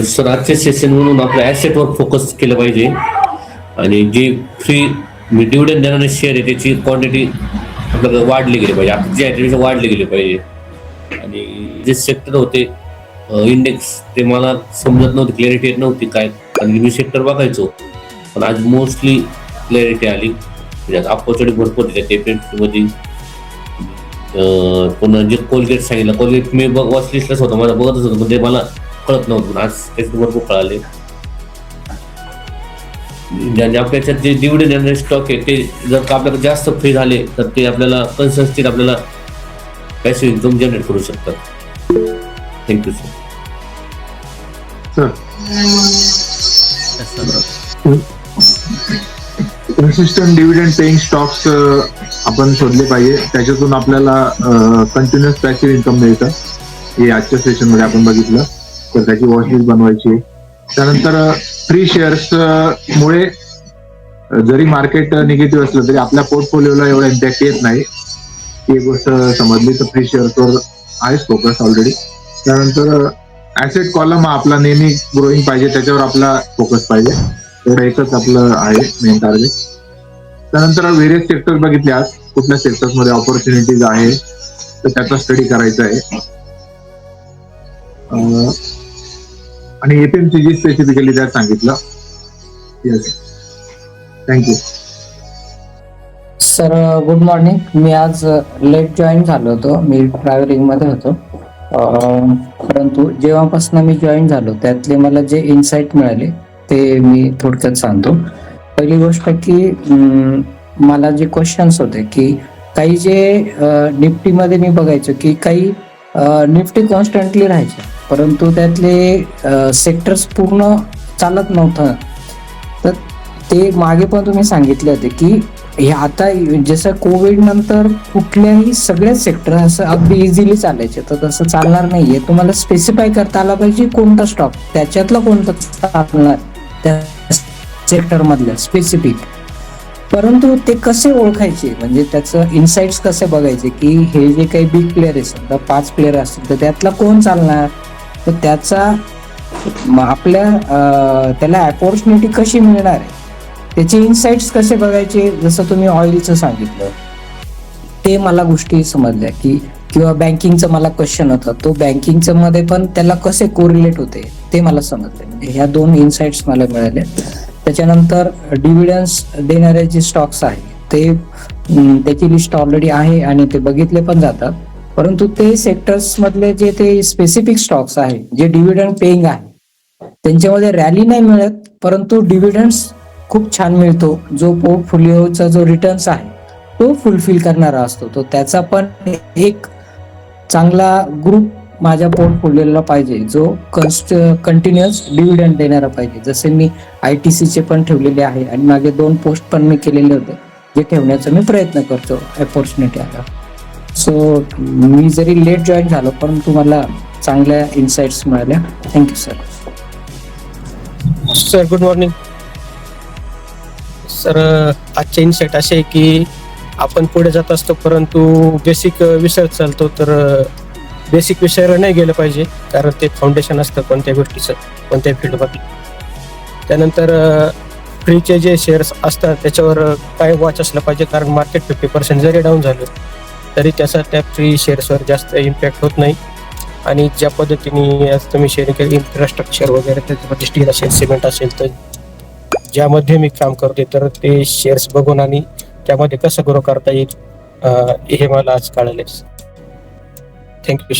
Sir आजच्या session म्हणून आपल्या ॲसेटवर फोकस केलं पाहिजे आणि जे फ्री डिव्हिडंड देणारे शेअर आहे त्याची क्वांटिटी आपल्याला वाढली गेली पाहिजे, आता जे आहे त्यापेक्षा वाढली गेली पाहिजे. आणि जे सेक्टर होते इंडेक्स ते मला समजत नव्हते, क्लॅरिटी येत नव्हती काय, कारण मी सेक्टर बघायचो पण आज मोस्टली क्लॅरिटी आली. म्हणजे अपॉर्च्युनिटी भरपूर होती त्या मध्ये. पुन्हा जे कोलगेट सांगितलं, कोलगेट मी वॉच लिस्टलाच होतं, मला बघतच होतं पण ते मला कळत नव्हतं, पण आज त्याचे भरपूर कळाले. ज्यांनी आपल्या याच्यात जे डिव्हिडंड देणारे स्टॉक आहे ते जर का आपल्याला जास्त फ्री झाले तर ते आपल्याला कन्सिस्टंट आपल्याला पॅसिव्ह इन्कम जनरेट करू शकतात. Thank you sir. Consistent dividend paying stocks आपण शोधले पाहिजे, त्याच्यातून आपल्याला कंटिन्युअस पॅसिव्ह इन्कम मिळतं. हे आजच्या सेशन मध्ये आपण बघितलं, तर त्याची वॉचलिस्ट बनवायची. त्यानंतर फ्री शेअर्स मुळे जरी मार्केट निगेटिव्ह असलं तरी आपल्या पोर्टफोलिओला एवढा इम्पॅक्ट येत नाही, ही गोष्ट समजली तर फ्री शेअर्सवर आहेच फोकस ऑलरेडी. त्यानंतर ऍसेट कॉलम हा आपला नेहमी ग्रोईंग पाहिजे, त्याच्यावर आपला फोकस पाहिजे, एवढं एकच आपलं आहे मेन टार्गेट. त्यानंतर व्हेरियस सेक्टर बघितले, आज कुठल्या सेक्टर्स मध्ये ऑपॉर्च्युनिटीज आहे तर त्याचा स्टडी करायचा आहे. आणि एफएमसीजी स्पेसिफिकली त्यात सांगितलं. Yes, thank you sir. Good morning. मी आज लेट जॉईन झालो होतो, मी ट्रॅव्हलिंग मध्ये होतो. परंतु जेव्हापासून मी जॉईन झालो त्यातले मला जे इन्साइट मिळाले ते मी थोडक्यात सांगतो. पहिली गोष्ट की मला जे क्वेश्चन्स होते की काही जे निफ्टीमध्ये मी बघायचो की काही निफ्टी कॉन्स्टंटली राहायचे परंतु त्यातले सेक्टर्स पूर्ण चालत नव्हतं. तर ते मागे पण तुम्ही सांगितले होते की हे आता जसं कोविड नंतर कुठल्याही सगळेच सेक्टर असं अगदी इझिली चालायचे, तर तसं चालणार नाहीये. तुम्हाला स्पेसिफाय करता आला पाहिजे कोणता स्टॉक, त्याच्यातला कोणता चालणार त्या सेक्टर मधल्या स्पेसिफिक. परंतु ते कसे ओळखायचे, म्हणजे त्याचं इन्साइट्स कसे बघायचे की हे जे काही बिग प्लेअर आहे, समजा 5 प्लेअर असतील तर त्यातला कोण चालणार, तर त्याचा आपल्या त्याला अपॉर्च्युनिटी कशी मिळणार आहे, त्याचे इन्साइट्स कसे बघायचे. जसं तुम्ही ऑइलचं सांगितलं ते मला गोष्टी समजल्या की, किंवा बँकिंगचं मला क्वेश्चन होता, तो बँकिंगचं मध्ये पण त्याला कसे कोरिलेट होते ते मला समजले. म्हणजे ह्या 2 इन्साइट्स मला मिळाले. त्याच्यानंतर डिव्हिडन्स देणारे जे स्टॉक्स आहेत ते त्याची लिस्ट ऑलरेडी आहे आणि ते बघितले पण जातात. परंतु ते सेक्टर्स मधले जे ते स्पेसिफिक स्टॉक्स आहेत जे डिव्हिडंड पेइंग आहे त्यांच्यामध्ये रॅली नाही मिळत, परंतु डिव्हिडंड्स खूप छान मिळतो. जो पोर्टफोलिओचा जो रिटर्न्स आहे तो फुलफिल करणारा असतो, तो त्याचा पण एक चांगला ग्रुप माझ्या पोर्टफोलिओला पाहिजे जो कंटिन्युअस डिव्हिडंड देणारा पाहिजे. जसे मी ITCचे पण ठेवलेले आहे आणि मागे 2 पोस्ट पण मी केलेले होते जे ठेवण्याचा मी प्रयत्न करतो अपॉर्च्युनिटी आला. सो मी जरी लेट जॉईन झालो परंतु मला चांगल्या इन्साइट्स मिळाल्या. Thank you sir. Sir good morning. Sir आजचे इन्साइट असे आहे की आपण पुढे जात असतो परंतु बेसिक विसरत चालतो, तर बेसिक विषयावर नाही गेलं पाहिजे कारण ते फाउंडेशन असतं कोणत्या गोष्टीचं, कोणत्या फील्डमध्ये. त्यानंतर फ्रीचे जे शेअर्स असतात त्याच्यावर काय वॉच असलं पाहिजे, कारण मार्केट 50% जरी डाऊन झालं तरी त्याचा त्या फ्री शेअर्सवर जास्त इम्पॅक्ट होत नाही. आणि ज्या पद्धतीने आज तुम्ही शेअर केले इन्फ्रास्ट्रक्चर वगैरे, त्याच्यामध्ये स्टील असेल, सिमेंट असेल, तर ज्यामध्ये मी काम करते तर ते शेअर्स बघून आणि त्यामध्ये कसं ग्रो करता येईल हे मला आज कळाले. थँक्यू.